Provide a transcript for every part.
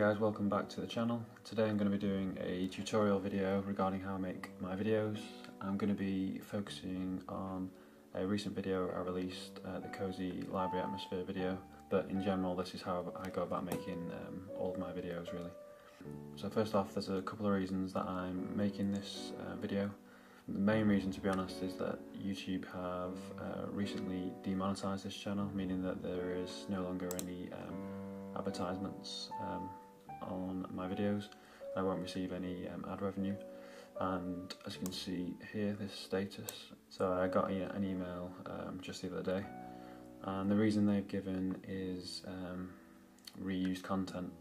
guys, welcome back to the channel. Today I'm going to be doing a tutorial video regarding how I make my videos. I'm going to be focusing on a recent video I released, the Cozy Library Atmosphere video, but in general this is how I go about making all of my videos really. So first off, there's a couple of reasons that I'm making this video. The main reason, to be honest, is that YouTube have recently demonetized this channel, meaning that there is no longer any advertisements on my videos. I won't receive any ad revenue, and as you can see here, this status. So I got an email just the other day, and the reason they've given is reused content,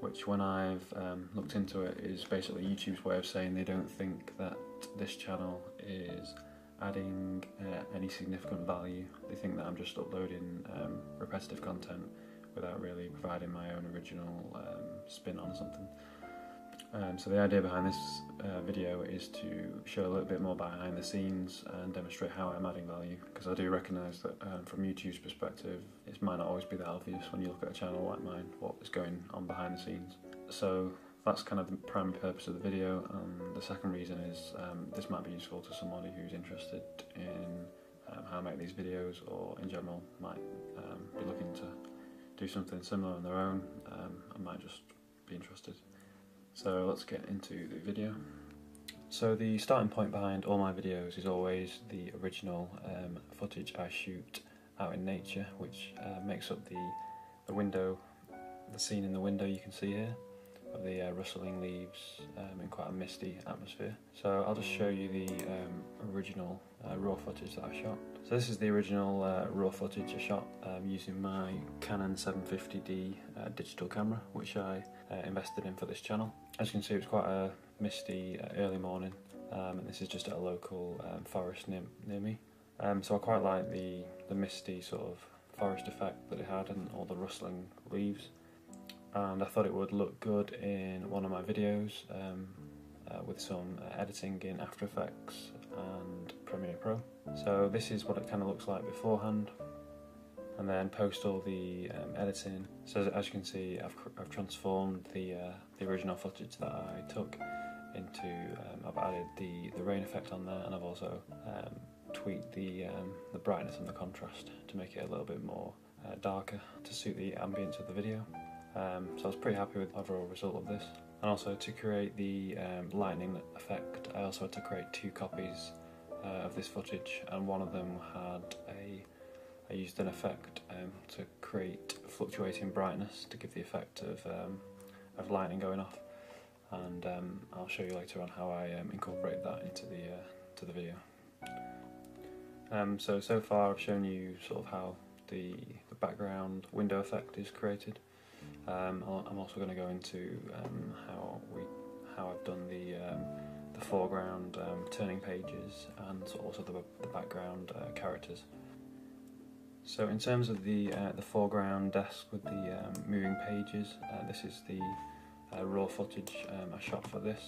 which when I've looked into it is basically YouTube's way of saying they don't think that this channel is adding any significant value. They think that I'm just uploading repetitive content without really providing my own original spin on something. So the idea behind this video is to show a little bit more behind the scenes and demonstrate how I'm adding value, because I do recognise that from YouTube's perspective it might not always be that obvious when you look at a channel like mine what is going on behind the scenes. So that's kind of the primary purpose of the video, and the second reason is this might be useful to somebody who's interested in how I make these videos, or in general might be looking to do something similar on their own. I might just be interested. So let's get into the video. So the starting point behind all my videos is always the original footage I shoot out in nature, which makes up the window, the scene in the window you can see here, of the rustling leaves in quite a misty atmosphere. So I'll just show you the original raw footage that I shot. So this is the original raw footage I shot using my Canon 750D digital camera, which I invested in for this channel. As you can see, it was quite a misty early morning, and this is just at a local forest near me. So I quite like the misty sort of forest effect that it had and all the rustling leaves. And I thought it would look good in one of my videos with some editing in After Effects and Premiere Pro. So this is what it kind of looks like beforehand, and then post all the editing. So as you can see, I've transformed the original footage that I took into, I've added the rain effect on there, and I've also tweaked the brightness and the contrast to make it a little bit more darker to suit the ambience of the video. So I was pretty happy with the overall result of this. And also, to create the lightning effect, I also had to create 2 copies of this footage, and one of them had I used an effect to create fluctuating brightness to give the effect of lightning going off, and I'll show you later on how I incorporate that into the video. So far I've shown you sort of how the background window effect is created. I'm also going to go into how I've done the foreground turning pages, and also the background characters. So in terms of the foreground desk with the moving pages, this is the raw footage I shot for this.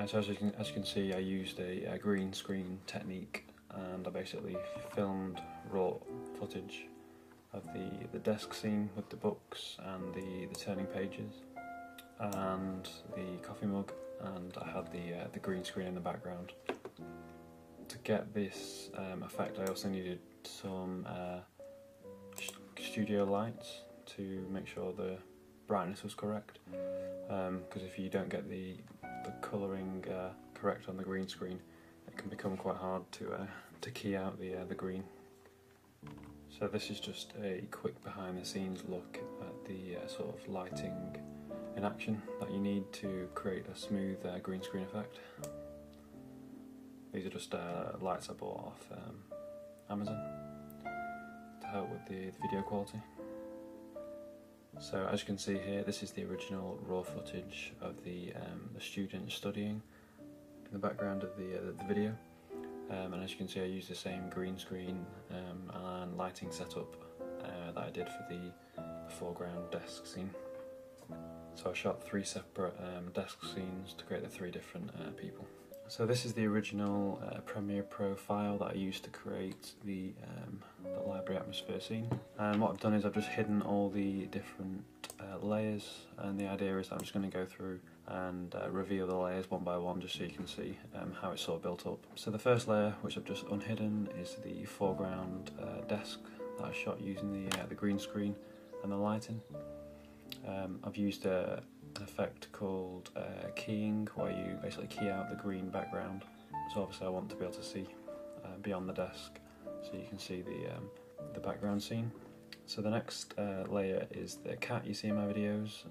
So as you can see, I used a green screen technique, and I basically filmed raw footage of the desk scene with the books and the turning pages and the coffee mug, and I had the green screen in the background. To get this effect, I also needed some studio lights to make sure the brightness was correct, because if you don't get the colouring correct on the green screen, it can become quite hard to key out the green. So this is just a quick behind the scenes look at the sort of lighting in action that you need to create a smooth green screen effect. These are just lights I bought off Amazon to help with the video quality. So as you can see here, this is the original raw footage of the student studying in the background of the video. And as you can see, I used the same green screen and lighting setup that I did for the foreground desk scene. So I shot 3 separate desk scenes to create the 3 different people. So this is the original Premiere Pro file that I used to create the library atmosphere scene. And what I've done is I've just hidden all the different layers, and the idea is that I'm just going to go through and reveal the layers one by one just so you can see how it's sort of built up. So the first layer, which I've just unhidden, is the foreground desk that I shot using the green screen and the lighting. I've used an effect called keying, where you basically key out the green background. So obviously I want to be able to see beyond the desk, so you can see the background scene. So the next layer is the cat you see in my videos.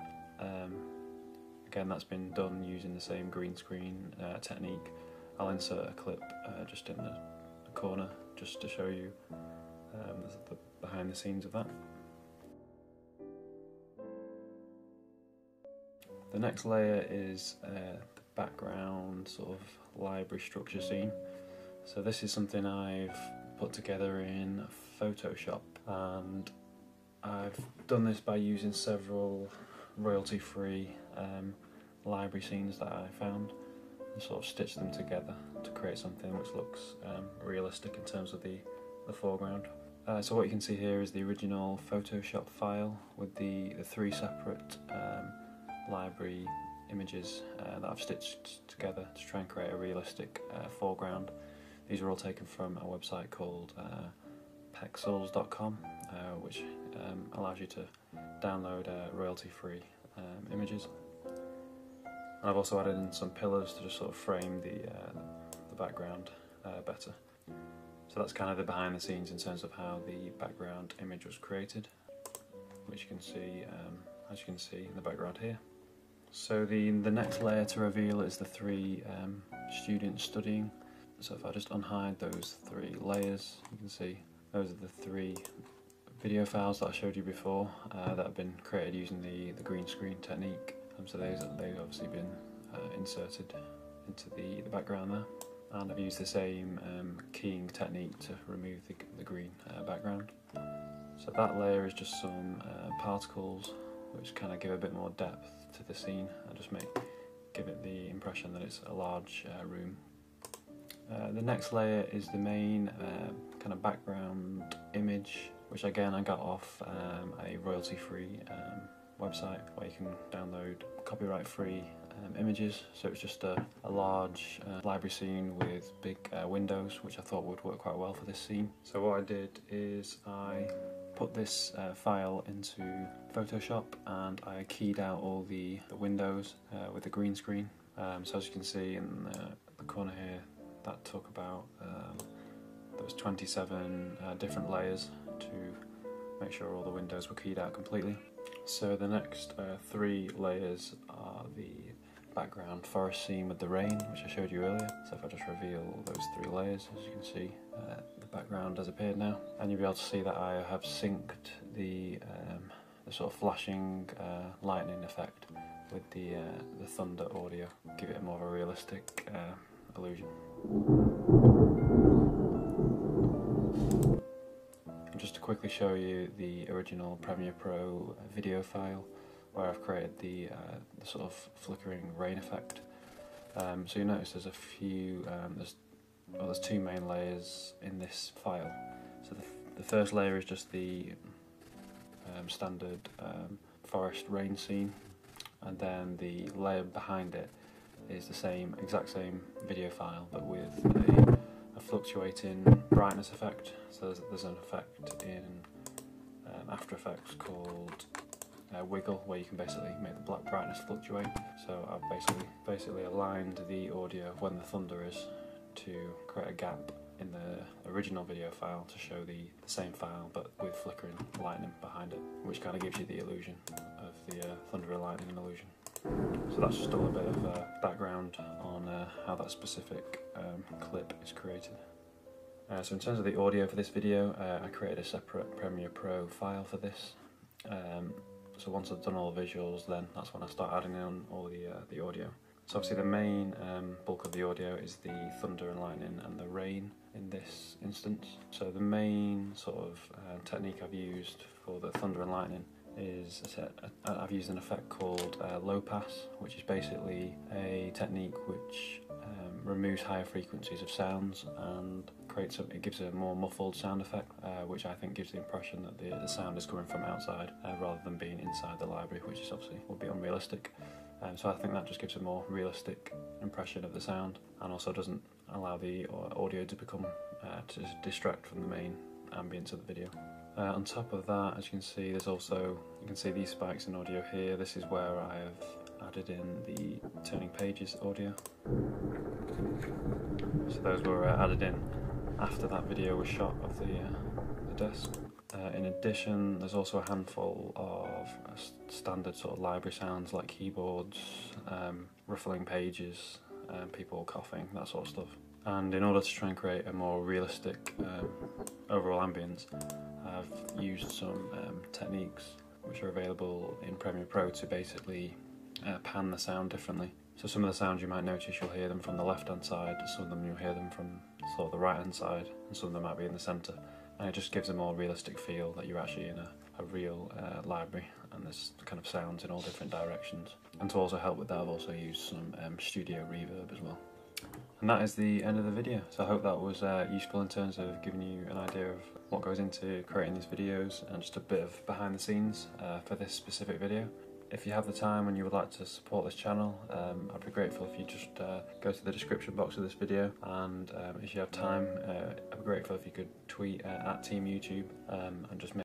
Again, that's been done using the same green screen technique. I'll insert a clip just in the corner just to show you the behind the scenes of that. The next layer is the background sort of library structure scene. So this is something I've put together in Photoshop, and I've done this by using several royalty-free library scenes that I found and sort of stitched them together to create something which looks realistic in terms of the foreground. So what you can see here is the original Photoshop file with the three separate library images that I've stitched together to try and create a realistic foreground. These are all taken from a website called pexels.com, which allows you to download royalty-free images. And I've also added in some pillars to just sort of frame the background better. So that's kind of the behind the scenes in terms of how the background image was created, which you can see, as you can see in the background here. So the next layer to reveal is the three students studying. So if I just unhide those three layers, you can see those are the three video files that I showed you before that have been created using the green screen technique. So they've obviously been inserted into the background there. And I've used the same keying technique to remove the green background. So that layer is just some particles which kind of give a bit more depth to the scene and just give it the impression that it's a large room. The next layer is the main kind of background image, which again I got off a royalty-free website where you can download copyright-free images. So it's just a large library scene with big windows, which I thought would work quite well for this scene. So what I did is I put this file into Photoshop and I keyed out all the windows with the green screen. So as you can see in the corner here, that took about there was 27 different layers to make sure all the windows were keyed out completely. So the next three layers are the background forest scene with the rain, which I showed you earlier. So if I just reveal those three layers, as you can see, the background has appeared now, and you'll be able to see that I have synced the sort of flashing lightning effect with the thunder audio, give it a more of a realistic illusion. And just to quickly show you the original Premiere Pro video file where I've created the sort of flickering rain effect. So you notice there's a few, there's two main layers in this file. So the first layer is just the standard forest rain scene, and then the layer behind it is the exact same video file, but with a fluctuating brightness effect. So there's an effect in After Effects called wiggle, where you can basically make the black brightness fluctuate. So I've basically aligned the audio when the thunder is to create a gap in the original video file to show the same file but with flickering lightning behind it, which kind of gives you the illusion of the thunder and lightning illusion. So that's just a little bit of background on how that specific clip is created. So in terms of the audio for this video, I created a separate Premiere Pro file for this. So once I've done all the visuals, then that's when I start adding in all the audio. So obviously the main bulk of the audio is the thunder and lightning and the rain in this instance. So the main sort of technique I've used for the thunder and lightning is I've used an effect called low pass, which is basically a technique which removes higher frequencies of sounds and it gives a more muffled sound effect, which I think gives the impression that the sound is coming from outside rather than being inside the library, which is obviously would be unrealistic. So I think that just gives a more realistic impression of the sound, and also doesn't allow the audio to become to distract from the main ambience of the video. On top of that, as you can see, you can see these spikes in audio here. This is where I have added in the turning pages audio. So those were added in after that video was shot of the desk. In addition, there's also a handful of standard sort of library sounds like keyboards, ruffling pages, people coughing, that sort of stuff. And in order to try and create a more realistic overall ambience, I've used some techniques which are available in Premiere Pro to basically pan the sound differently. So some of the sounds you might notice, you'll hear them from the left hand side, some of them you'll hear them from sort of the right hand side, and some of them might be in the centre. And it just gives a more realistic feel that you're actually in a real library, and there's kind of sounds in all different directions. And to also help with that, I've also used some studio reverb as well. And that is the end of the video. So I hope that was useful in terms of giving you an idea of what goes into creating these videos and just a bit of behind the scenes for this specific video. If you have the time and you would like to support this channel, I'd be grateful if you just go to the description box of this video, and if you have time, I'd be grateful if you could tweet at Team YouTube and just